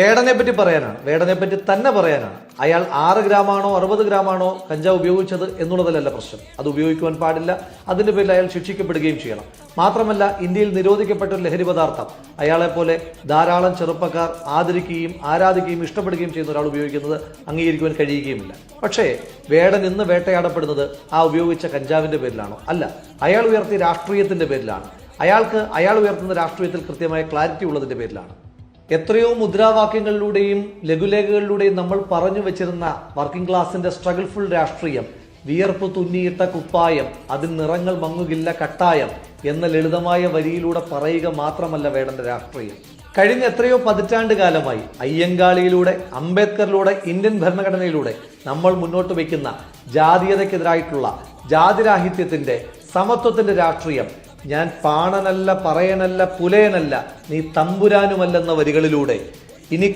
വേടനെ പറ്റി പറയാനാണ്, വേടനെ പറ്റി തന്നെ പറയാനാണ്. അയാൾ 6 ഗ്രാമാണോ 60 ഗ്രാമാണോ കഞ്ചാവ് ഉപയോഗിച്ചത് എന്നുള്ളതിലല്ല പ്രശ്നം. അത് ഉപയോഗിക്കുവാൻ പാടില്ല. അതിന്റെ പേരിൽ അയാൾ ശിക്ഷിക്കപ്പെടുകയും ചെയ്യണം. മാത്രമല്ല, ഇന്ത്യയിൽ നിരോധിക്കപ്പെട്ട ഒരു ലഹരി പദാർത്ഥം അയാളെ പോലെ ധാരാളം ചെറുപ്പക്കാർ ആദരിക്കുകയും ആരാധിക്കുകയും ഇഷ്ടപ്പെടുകയും ചെയ്യുന്ന ഒരാൾ ഉപയോഗിക്കുന്നത് അംഗീകരിക്കുവാൻ കഴിയുകയുമില്ല. പക്ഷേ വേടൻ ഇന്ന് വേട്ടയാടപ്പെടുന്നത് ആ ഉപയോഗിച്ച കഞ്ചാവിന്റെ പേരിലാണോ? അല്ല, അയാൾ ഉയർത്തിയ രാഷ്ട്രീയത്തിന്റെ പേരിലാണ്. അയാൾ ഉയർത്തുന്ന രാഷ്ട്രീയത്തിൽ കൃത്യമായ ക്ലാരിറ്റി ഉള്ളതിന്റെ പേരിലാണ്. എത്രയോ മുദ്രാവാക്യങ്ങളിലൂടെയും ലഘുലേഖകളിലൂടെയും നമ്മൾ പറഞ്ഞു വെച്ചിരുന്ന വർക്കിംഗ് ക്ലാസിന്റെ സ്ട്രഗിൾഫുൾ രാഷ്ട്രീയം, വിയർപ്പ് തുന്നിയിട്ട കുപ്പായം, അതിൽ നിറങ്ങൾ മങ്ങുകില്ല കട്ടായം എന്ന ലളിതമായ വരിയിലൂടെ പറയുക മാത്രമല്ല വേടന്റെ രാഷ്ട്രീയം. കഴിഞ്ഞ എത്രയോ പതിറ്റാണ്ട് കാലമായി അയ്യങ്കാളിയിലൂടെ, അംബേദ്കറിലൂടെ, ഇന്ത്യൻ ഭരണഘടനയിലൂടെ നമ്മൾ മുന്നോട്ട് വയ്ക്കുന്ന ജാതീയതയ്ക്കെതിരായിട്ടുള്ള ജാതിരാഹിത്യത്തിന്റെ, സമത്വത്തിന്റെ രാഷ്ട്രീയം, ഞാൻ പാണനല്ല, പറയനല്ല, പുലയനല്ല, നീ തമ്പുരാനുമല്ലെന്ന വരികളിലൂടെ ഇനി